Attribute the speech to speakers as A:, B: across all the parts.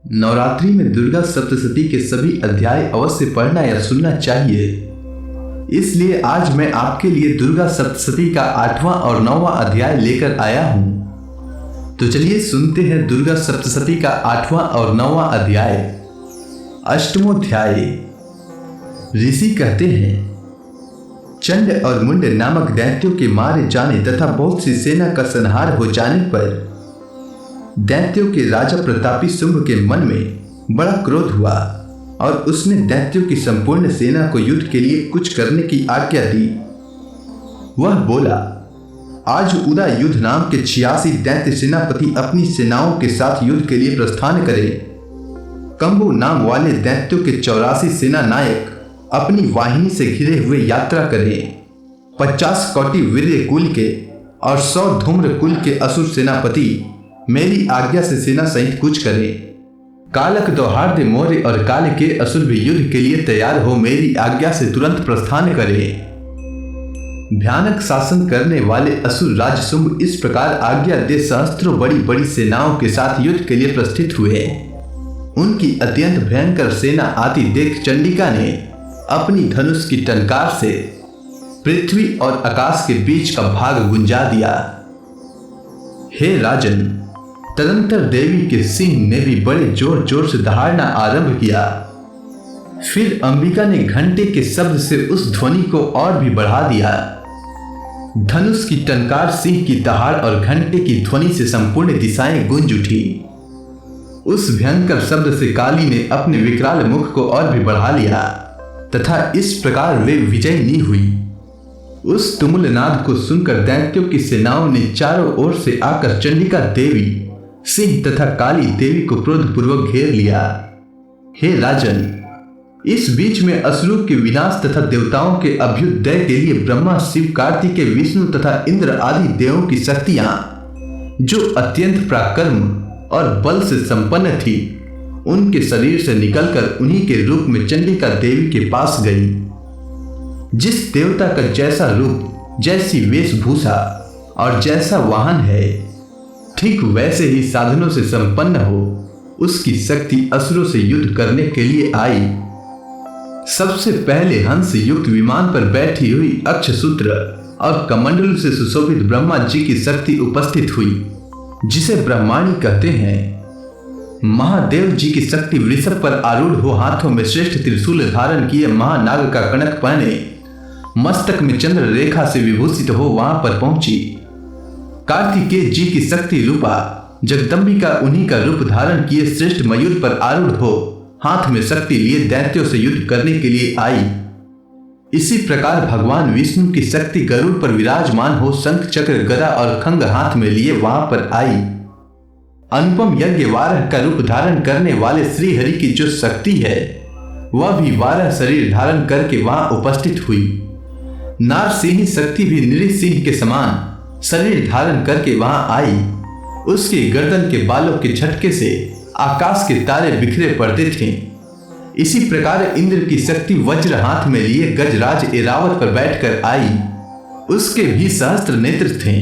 A: नवरात्रि में दुर्गा सप्तशती के सभी अध्याय अवश्य पढ़ना या सुनना चाहिए। इसलिए आज मैं आपके लिए दुर्गा सप्तशती का 8वां और 9वां अध्याय लेकर आया हूं। तो चलिए सुनते हैं दुर्गा सप्तशती का 8वां और 9वां अध्याय। अष्टमोध्याय। ऋषि कहते हैं, चंड और मुंड नामक दैत्यों के मारे जाने तथा बहुत सी सेना का संहार हो जाने पर दैत्यों के राजा प्रतापी शुंभ के मन में बड़ा क्रोध हुआ और उसने दैत्यों की संपूर्ण सेना को युद्ध के लिए कुछ करने की आज्ञा दी। वह बोला, आज उदय युद्ध नाम के 86 दैत्य सेनापति अपनी सेनाओं के साथ युद्ध के लिए प्रस्थान करें। कंबु नाम वाले दैत्यों के 84 सेना नायक अपनी वाहिनी से घिरे हुए यात्रा करें। 50 कोटि वीर्य कुल के और 100 धूम्र कुल के असुर सेनापति मेरी आज्ञा से सेना सहित कूच करें। कालक दौहार्द मौर्य और काल के असुर भी युद्ध के लिए तैयार हो मेरी आज्ञा से तुरंत प्रस्थान करें। भयानक शासन करने वाले असुर राज शुंभ इस प्रकार आज्ञा दे सहस्त्रों बड़ी बड़ी सेनाओं के साथ युद्ध के लिए प्रस्थित हुए। उनकी अत्यंत भयंकर सेना आती देख चंडिका ने अपनी धनुष की टंकार से पृथ्वी और आकाश के बीच का भाग गुंजा दिया। हे राजन, तदंतर देवी के सिंह ने भी बड़े जोर जोर से दहाड़ना आरंभ किया। फिर अंबिका ने घंटे के शब्द से उस ध्वनि को और भी बढ़ा दिया। धनुष की टंकार, सिंह की दहाड़ और घंटे की ध्वनि से संपूर्ण दिशाएं गूंज उठी। उस भयंकर शब्द से काली ने अपने विकराल मुख को और भी बढ़ा लिया तथा इस प्रकार वे विजयी हुई। उस तुमुल नाद को सुनकर दैत्यों की सेनाओं ने चारों ओर से आकर चंडिका देवी, सिंह तथा काली देवी को क्रोधपूर्वक घेर लिया। हे राजन, इस बीच में असुरों के विनाश तथा देवताओं के अभ्युदय के लिए ब्रह्मा, शिव, कार्तिकेय, विष्णु तथा इंद्र आदि देवों की शक्तियां, जो अत्यंत पराक्रम और बल से संपन्न थी, उनके शरीर से निकलकर उन्हीं के रूप में चंडिका देवी के पास गई। जिस देवता का जैसा रूप, जैसी वेशभूषा और जैसा वाहन है, ठीक वैसे ही साधनों से संपन्न हो, उसकी शक्ति असुरों से युद्ध करने के लिए आई। सबसे पहले हंस युक्त विमान पर बैठी हुई अक्षसूत्र और कमंडल से सुशोभित ब्रह्मा जी की शक्ति उपस्थित हुई, जिसे ब्रह्माणी कहते हैं। महादेव जी की शक्ति वृषभ पर आरूढ़ हो, हाथों में श्रेष्ठ त्रिशूल धारण किए, महानाग का कनक पहने, मस्तक में चंद्र रेखा से विभूषित हो वहां पर पहुंची। कार्तिकेय जी की शक्ति रूपा जगदम्बिका उन्हीं का रूप धारण किए श्रेष्ठ मयूर पर आरूढ़ हो, हाथ में शक्ति लिए दैत्यों से युद्ध करने के लिए आई। इसी प्रकार भगवान विष्णु की शक्ति गरुड़ पर विराजमान हो, शंख चक्र गदा और खंग हाथ में लिए वहां पर आई। अनुपम यज्ञ वारह का रूप धारण करने वाले श्री हरि की जो शक्ति है, वह भी 12 शरीर धारण करके वहां उपस्थित हुई। नार सिंह शक्ति भी नृ सिंह के समान शरीर धारण करके वहां आई। उसके गर्दन के बालों के झटके से आकाश के तारे बिखरे पड़ते थे। इसी प्रकार इंद्र की शक्ति वज्र हाथ में लिए गजराज एरावत पर बैठकर आई। उसके भी सहस्त्र नेत्र थे।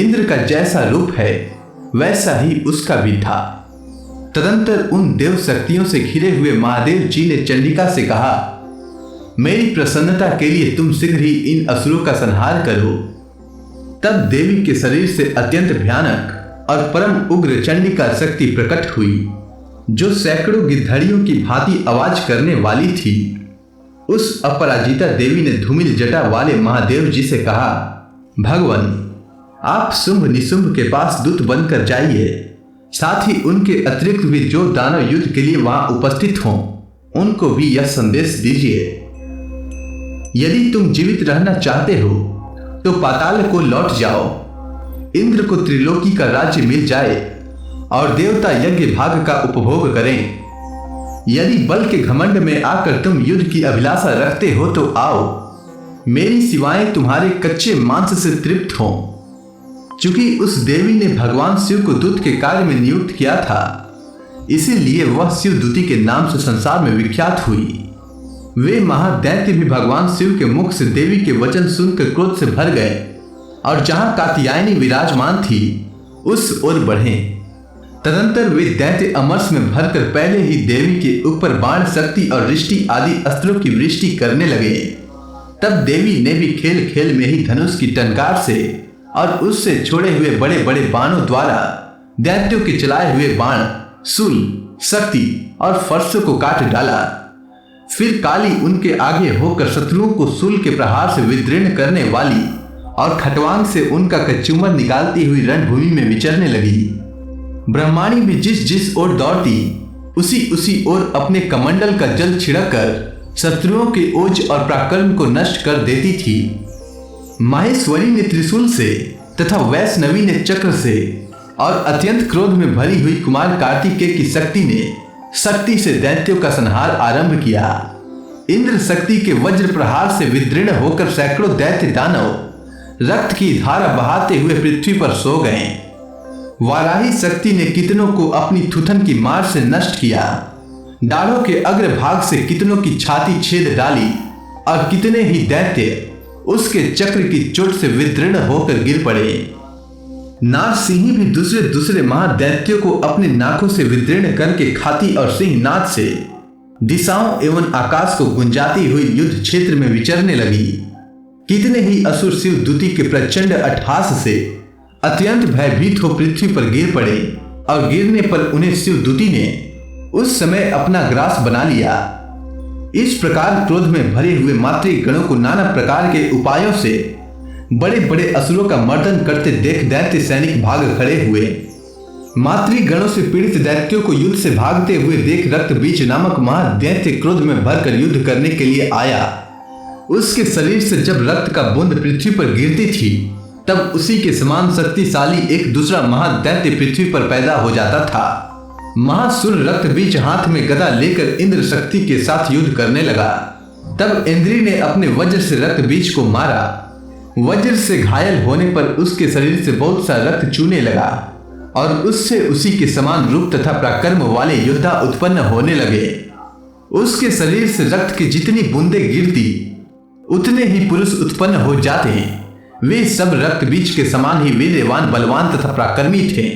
A: इंद्र का जैसा रूप है, वैसा ही उसका भी था। तदंतर उन देव शक्तियों से घिरे हुए महादेव जी ने चंडिका से कहा, मेरी प्रसन्नता के लिए तुम शीघ्र ही इन असुरों का संहार करो। तब देवी के शरीर से अत्यंत भयानक और परम उग्र चंडिका शक्ति प्रकट हुई, जो सैकड़ों गिद्धड़ियों की भांति आवाज करने वाली थी। उस अपराजिता देवी ने धूमिल जटा वाले महादेव जी से कहा, भगवान, आप शुंभ निशुंभ के पास दूत बनकर जाइए। साथ ही उनके अतिरिक्त भी जो दानव युद्ध के लिए वहां उपस्थित हों, उनको भी यह संदेश दीजिए। यदि तुम जीवित रहना चाहते हो तो पाताल को लौट जाओ। इंद्र को त्रिलोकी का राज्य मिल जाए और देवता यज्ञ भाग का उपभोग करें। यदि बल के घमंड में आकर तुम युद्ध की अभिलाषा रखते हो तो आओ, मेरी सिवाएं तुम्हारे कच्चे मांस से तृप्त हो। चूंकि उस देवी ने भगवान शिव को दूत के कार्य में नियुक्त किया था, इसीलिए वह शिवदूती के नाम से संसार में विख्यात हुई। वे महादैत्य भी भगवान शिव के मुख से देवी के वचन सुनकर क्रोध से भर गए और जहां कात्यायनी विराजमान थी, उस ओर बढ़े। तदंतर वे दैत्य अमरस में भरकर पहले ही देवी के ऊपर बाण, शक्ति और रिष्टि आदि अस्त्रों की वृष्टि करने लगे। तब देवी ने भी खेल खेल में ही धनुष की टंकार से और उससे छोड़े हुए बड़े बड़े बाणों द्वारा दैत्यों के चलाए हुए बाण, शूल, शक्ति और फरसों को काट डाला। फिर काली उनके आगे होकर शत्रुओं को शूल के प्रहार से विदीर्ण करने वाली और खटवांग से उनका कचूमर निकालती हुई रणभूमि में विचरने लगी। ब्रह्माणी भी जिस जिस ओर दौड़ती उसी उसी ओर अपने कमंडल का जल छिड़क कर शत्रुओं के ओज और पराक्रम को नष्ट कर देती थी। माहेश्वरी ने त्रिशूल से तथा वैष्णवी ने चक्र से और अत्यंत क्रोध में भरी हुई कुमार कार्तिकेय की शक्ति ने शक्ति से दैत्यों का संहार आरंभ किया। इंद्र शक्ति के वज्र प्रहार से विदीर्ण होकर सैकड़ों दैत्य दानव रक्त की धारा बहाते हुए पृथ्वी पर सो गए। वाराही शक्ति ने कितनों को अपनी थुथन की मार से नष्ट किया। डालों के अग्रभाग से कितनों की छाती छेद डाली और कितने ही दैत्य उसके चक्र की चोट से विदीर्ण होकर गिर पड़े। नारसिंही भी दूसरे महादैत्यों को अपने नाकों से विदीर्ण करके खाती और सिंहनाद से दिशाओं एवं आकाश को गुंजाती हुई युद्ध क्षेत्र में विचरने लगी। कितने ही असुर शिव दूती के प्रचंड अट्टहास से अत्यंत भयभीत हो पृथ्वी पर गिर पड़े और गिरने पर उन्हें शिव दूती ने उस समय अपना ग्रास बना लिया। इस प्रकार क्रोध में भरे हुए मातृगणों को नाना प्रकार के उपायों से बड़े बड़े असुरों का मर्दन करते देख दैत्य सैनिक भाग खड़े हुए। मातृगणों से पीड़ित दैत्यों को युद्ध से भागते हुए देख रक्तबीज नामक महादैत्य क्रोध में भरकर युद्ध करने के लिए आया। उसके शरीर से जब रक्त का बूंद पृथ्वी पर गिरती थी तब उसी के समान शक्तिशाली एक दूसरा महादैत्य पृथ्वी पर पैदा हो जाता था। महासुर रक्तबीज हाथ में गदा लेकर इंद्र शक्ति के साथ युद्ध करने लगा। तब इंद्री ने अपने वज्र से रक्तबीज को मारा। वज्र से घायल होने पर उसके शरीर से बहुत सा रक्त चूने लगा और उससे उसी के समान रूप तथा पराक्रम वाले योद्धा उत्पन्न होने लगे। उसके शरीर से रक्त की जितनी बूंदें गिरती उतने ही पुरुष उत्पन्न हो जाते। वे सब रक्त बीज के समान ही वीर्यवान, बलवान तथा पराक्रमी थे।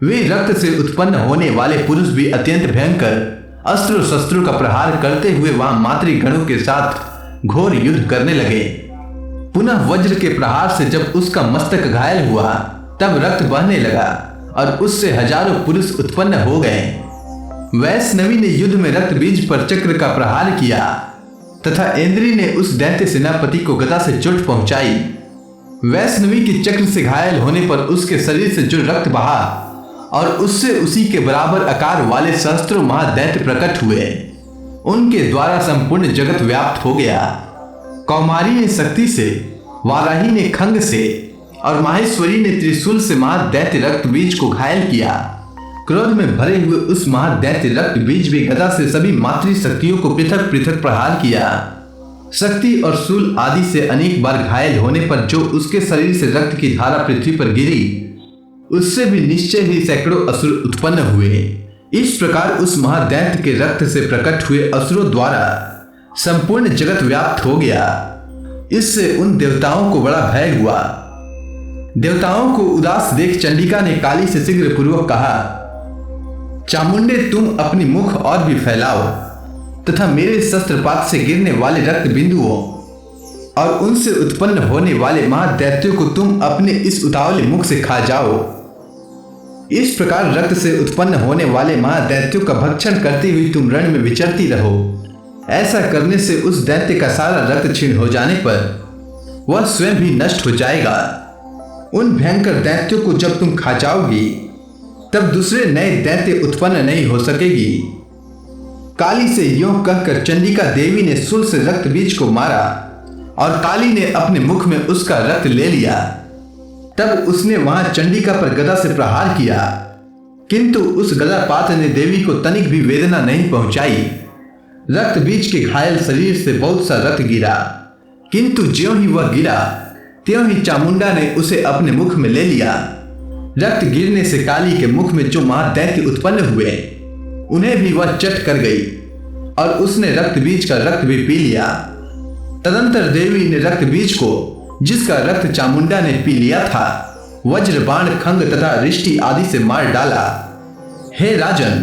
A: वे रक्त से उत्पन्न होने वाले पुरुष भी अत्यंत भयंकर अस्त्र शस्त्रों का प्रहार करते हुए वहां मातृगणों के साथ घोर युद्ध करने लगे। पुनः वज्र के प्रहार से जब उसका मस्तक घायल हुआ तब रक्त बहने लगा और उससे हजारों पुरुष उत्पन्न हो गए। वैष्णवी ने युद्ध में रक्त बीज पर चक्र का प्रहार किया तथा इंद्री ने उस दैत्य सेनापति को गदा से चोट पहुंचाई। वैष्णवी के चक्र से घायल होने पर उसके शरीर से जो रक्त बहा और उससे उसी के बराबर आकार वाले सहस्त्रों महादैत्य प्रकट हुए। उनके द्वारा संपूर्ण जगत व्याप्त हो गया। कौमारी ने शक्ति से, वाराही ने खंग से और माहेश्वरी ने त्रिशूल से महादैत्य रक्त बीज को घायल किया। क्रोध में भरे हुए उस महादैत्य रक्त बीज भी गदा से सभी मातृ शक्तियों को पृथक पृथक प्रहार किया। शक्ति और शूल आदि से अनेक बार घायल होने पर जो उसके शरीर से रक्त की धारा पृथ्वी पर गिरी उससे भी निश्चय ही सैकड़ों असुर उत्पन्न हुए। इस प्रकार उस महादैत्य के रक्त से प्रकट हुए असुरों द्वारा संपूर्ण जगत व्याप्त हो गया। इससे उन देवताओं को बड़ा भय हुआ। देवताओं को उदास देख चंडिका ने काली से शीघ्र पूर्वक कहा, चामुंडे तुम अपनी मुख और भी फैलाओ तथा मेरे शस्त्रपात से गिरने वाले रक्त बिंदुओं और उनसे उत्पन्न होने वाले महादैत्यों को तुम अपने इस उतावले मुख से खा जाओ। इस प्रकार रक्त से उत्पन्न होने वाले महादैत्यों का भक्षण करती हुई तुम रण में विचरती रहो। ऐसा करने से उस दैत्य का सारा रक्त क्षीण हो जाने पर वह स्वयं भी नष्ट हो जाएगा। उन भयंकर दैत्यों को जब तुम खा जाओगी तब दूसरे नए दैत्य उत्पन्न नहीं हो सकेगी। काली से यों कहकर चंडिका देवी ने शूल से रक्त बीज को मारा और काली ने अपने मुख में उसका रक्त ले लिया। तब उसने वहां चंडिका पर गदा से प्रहार किया, किंतु उस गदापात ने देवी को तनिक भी वेदना नहीं पहुंचाई। रक्त बीज के घायल शरीर से बहुत सा रक्त गिरा, किंतु ज्यों ही वह गिरा त्यों ही चामुंडा ने उसे अपने मुख में ले लिया। रक्त गिरने से काली के मुख में जो महादैत्य उत्पन्न हुए उन्हें भी वह चट कर गई और उसने रक्त बीज का रक्त भी पी लिया। तदंतर देवी ने रक्त बीज को, जिसका रक्त चामुंडा ने पी लिया था, वज्र, बाण, खंग तथा रिष्टि आदि से मार डाला। हे राजन,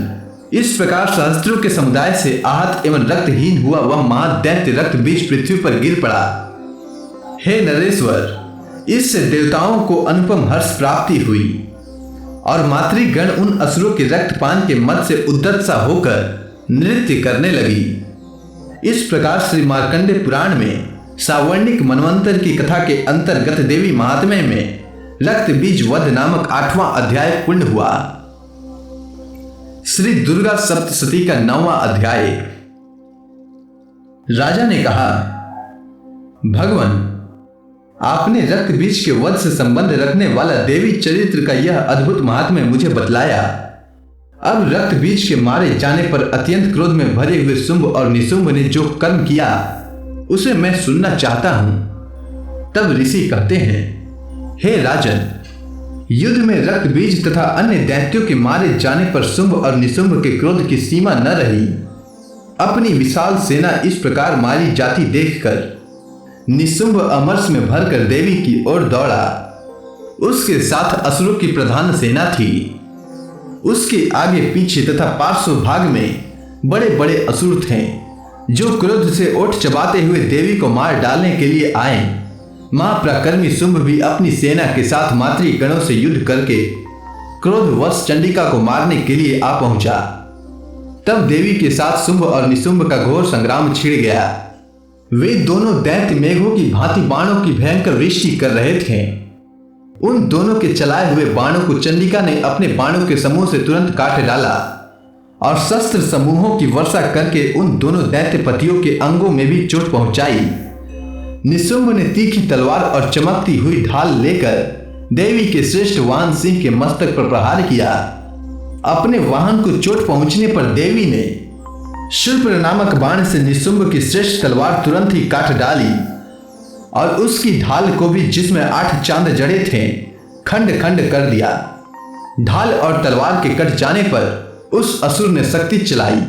A: इस प्रकार सहस्त्रों के समुदाय से आहत एवं रक्तहीन हुआ वह महादैत्य रक्त बीज पृथ्वी पर गिर पड़ा। हे नरेश्वर, इससे देवताओं को अनुपम हर्ष प्राप्ति हुई और मातृगण उन असुरों के रक्तपान के मद से उद्दत सा होकर नृत्य करने लगी। इस प्रकार श्री मार्कंडे पुराण में सावर्णिक मनवंतर की कथा के अंतर्गत देवी महात्म्य में रक्त बीज वध नामक 8वां अध्याय पूर्ण हुआ। श्री दुर्गा सप्तशती का 9वां अध्याय। राजा ने कहा, भगवान, आपने रक्त बीज के वध से संबंध रखने वाला देवी चरित्र का यह अद्भुत महात्म्य मुझे बतलाया। अब रक्त बीज के मारे जाने पर अत्यंत क्रोध में भरे हुए शुंभ और निशुंभ ने जो कर्म किया उसे मैं सुनना चाहता हूं। तब ऋषि कहते हैं, हे राजन, युद्ध में रक्त बीज तथा अन्य दैत्यों के मारे जाने पर शुंभ और निशुंभ के क्रोध की सीमा न रही। अपनी विशाल सेना इस प्रकार मारी जाती देखकर निशुंभ अमरस में भरकर देवी की ओर दौड़ा। उसके साथ असुरों की प्रधान सेना थी। उसके आगे पीछे तथा पार्श्व भाग में बड़े बड़े असुर थे जो क्रोध से ओठ चबाते हुए देवी को मार डालने के लिए आए। महापराक्रमी शुंभ भी अपनी सेना के साथ मातृगणों से युद्ध करके क्रोधवश चंडिका को मारने के लिए आ पहुंचा। तब देवी के साथ शुंभ और निशुंभ का घोर संग्राम छिड़ गया। वे दोनों दैत्य मेघों की भांति बाणों की भयंकर वृष्टि कर रहे थे। उन दोनों के चलाए हुए बाणों को चंडिका ने अपने बाणों के समूह से तुरंत काट डाला और शस्त्र समूहों की वर्षा करके उन दोनों दैत्यपतियों के अंगों में भी चोट पहुंचाई। निशुंभ ने तीखी तलवार और चमकती हुई ढाल लेकर देवी के श्रेष्ठ वाहन सिंह के मस्तक पर प्रहार किया। अपने वाहन को चोट पहुंचने पर देवी ने शूर्प नामक बाण से निशुंभ की श्रेष्ठ तलवार तुरंत ही काट डाली और उसकी ढाल को भी, जिसमें 8 चांद जड़े थे, खंड खंड कर दिया। ढाल और तलवार के कट जाने पर उस असुर ने शक्ति चलाई,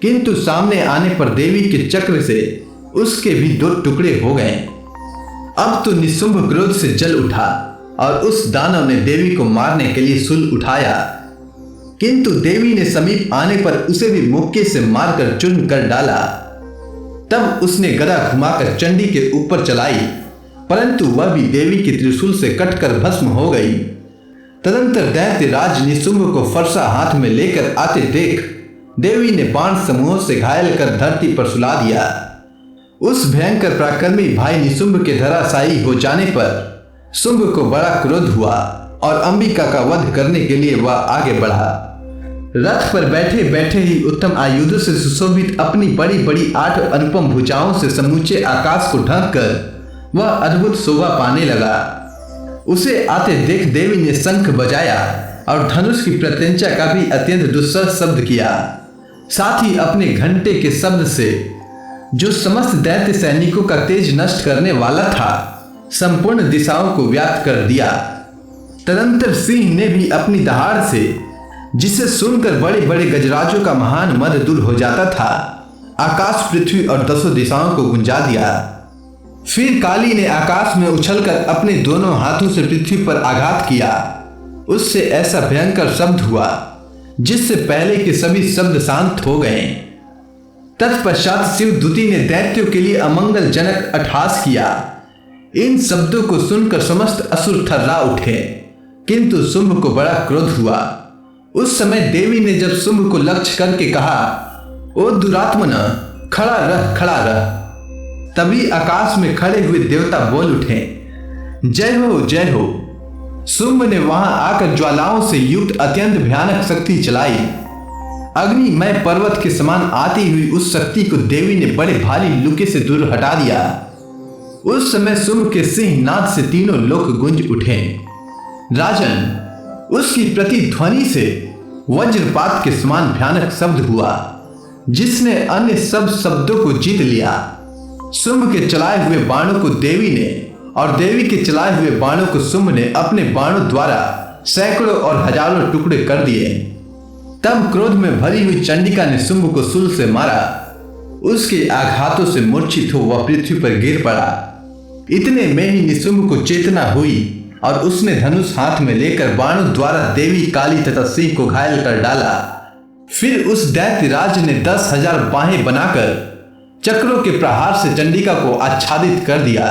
A: किंतु सामने आने पर देवी के चक्र से उसके भी 2 टुकड़े हो गए। अब तो निशुंभ क्रोध से जल उठा और उस दानव ने देवी को मारने के लिए शूल उठाया, किंतु देवी ने समीप आने पर उसे भी मुक्के से मारकर चूर्ण कर डाला। तब उसने गदा घुमाकर चंडी के ऊपर चलाई, परंतु वह भी देवी के त्रिशूल से कटकर भस्म हो गई। तदंतर दैत्य राज निशुंभ को फरसा हाथ में लेकर आते देख देवी ने बाण समूहों से घायल कर धरती पर सुला दिया। उस भयंकर पराक्रमी भाई निशुंभ के धराशायी हो जाने पर शुंभ को बड़ा क्रोध हुआ और अंबिका का वध करने के लिए वह आगे बढ़ा। रथ पर बैठे बैठे ही उत्तम आयुधों से सुशोभित अपनी बड़ी बड़ी 8 अनुपम भुजाओं से समूचे आकाश को ढक कर वह अद्भुत शोभा पाने लगा। उसे आते देख देवी ने शंख बजाया और धनुष की प्रत्यंचा का भी अत्यंत दुस्सह शब्द किया। साथ ही अपने घंटे के शब्द से, जो समस्त दैत्य सैनिकों का तेज नष्ट करने वाला था, संपूर्ण दिशाओं को व्याप्त कर दिया। तदंतर सिंह ने भी अपनी दहाड़ से, जिसे सुनकर बड़े बड़े गजराजों का महान मद दूर हो जाता था, आकाश पृथ्वी और 10 दिशाओं को गुंजा दिया। फिर काली ने आकाश में उछलकर अपने दोनों हाथों से पृथ्वी पर आघात किया। उससे ऐसा भयंकर शब्द हुआ जिससे पहले के सभी शब्द शांत हो गए। तत्पश्चात शिवदूती ने दैत्यों के लिए अमंगलजनक अट्टहास किया। इन शब्दों को सुनकर समस्त असुर थर्रा उठे, किंतु शुंभ को बड़ा क्रोध हुआ। उस समय देवी ने जब शुंभ को लक्ष्य करके कहा, ओ दुरात्मन, खड़ा रह, खड़ा रह। तभी आकाश में खड़े हुए देवता बोल उठे, जय हो, जय हो। शुंभ ने वहां आकर ज्वालाओं से युक्त अत्यंत भयानक शक्ति चलाई। अग्निमय पर्वत के समान आती हुई उस शक्ति को देवी ने बड़े भारी लुके से दूर हटा दिया। उस समय शुंभ के सिंहनाद से तीनों लोक गूंज उठे। राजन, उसकी प्रतिध्वनि से वज्रपात के समान भयानक शब्द हुआ, जिसने अन्य सब शब्दों को जीत लिया। शुंभ के चलाए हुए बाणों को देवी ने और देवी के चलाए हुए बाणों को शुंभ ने अपने बाणों द्वारा सैकड़ों और हजारों टुकड़े कर दिए। तब क्रोध में भरी हुई चंडिका ने शुंभ को शूल से मारा। उसके आघातों से मूर्छित हो वह पृथ्वी पर गिर पड़ा। इतने में ही निशुंभ को चेतना हुई और उसने धनुष हाथ में लेकर बाणों द्वारा देवी काली तथा सिंह को घायल कर डाला। फिर उस दैत्यराज ने 10,000 बाहें बनाकर चक्रों के प्रहार से चंडिका को आच्छादित कर दिया।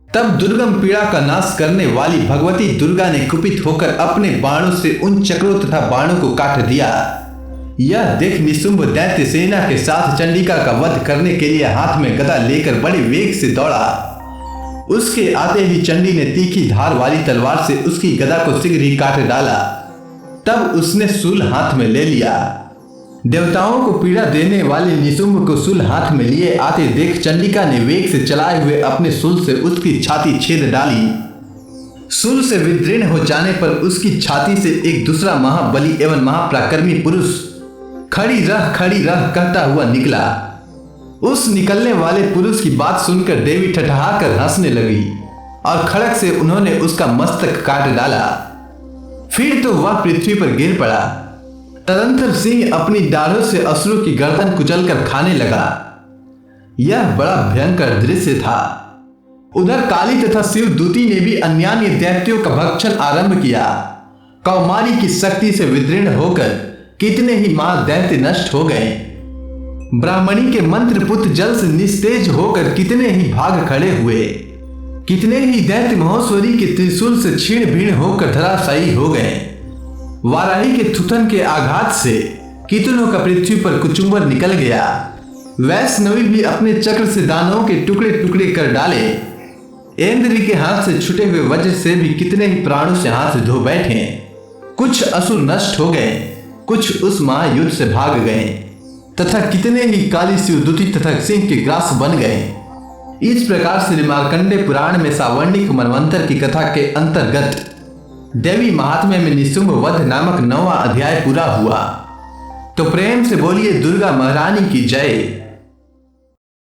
A: तब दुर्गम पीड़ा का नाश करने वाली भगवती दुर्गा ने कुपित होकर अपने बाणों से उन चक्रों तथा बाणों को काट दिया। यह देख निशुंभ दैत्य सेना के साथ चंडिका का वध करने के लिए हाथ में गदा लेकर बड़े वेग से दौड़ा। उसके आते ही चंडी ने तीखी धार वाली तलवार से उसकी गदा को शीघ्र ही काट डाला। तब उसने शूल हाथ में ले लिया। देवताओं को पीड़ा देने वाले निशुंभ को शूल हाथ में लिए आते देख चंडिका ने वेग से चलाए हुए अपने शूल से उसकी छाती छेद डाली। शूल से विदीर्ण हो जाने पर उसकी छाती से एक दूसरा महाबली एवं महापराक्रमी पुरुष खड़ी रह कहता हुआ निकला। उस निकलने वाले पुरुष की बात सुनकर देवी ठठहाकर हंसने लगी और खड़क से उन्होंने उसका मस्तक काट डाला। फिर तो वह पृथ्वी पर गिर पड़ा। तदंतर सिंह अपनी डाढ़ों से असुरों की गर्दन कुचलकर खाने लगा। यह बड़ा भयंकर दृश्य था। उधर काली तथा शिव दूती ने भी अन्यान्य दैत्यों का भक्षण आरंभ किया। कौमारी की शक्ति से विदीर्ण होकर कितने ही महादैत्य नष्ट हो गए। ब्राह्मणी के मंत्र पुत्र जल से निस्तेज होकर कितने ही भाग खड़े हुए। कितने ही दैत्य महोश्वरी के त्रिशूल से छीण भीण होकर धराशायी हो गए। वाराही के थुथन के आघात से कितनों का पृथ्वी पर कुचुम्बर निकल गया। वैष्णवी भी अपने चक्र से दानवों के टुकड़े टुकड़े कर डाले। इंद्र के हाथ से छुटे हुए वज्र से भी कितने ही प्राणों से हाथ धो बैठे। कुछ असुर नष्ट हो गए, कुछ उस महायुद्ध से भाग गए तथा कितने ही काली शिवदूती तथा सिंह के ग्रास बन गए। इस प्रकार से मार्कंडेय पुराण में सावर्णिक मनवंतर की कथा के अंतर्गत देवी महात्म्य में निशुंभ वध नामक 9वां अध्याय पूरा हुआ। तो प्रेम से बोलिए दुर्गा महारानी की जय।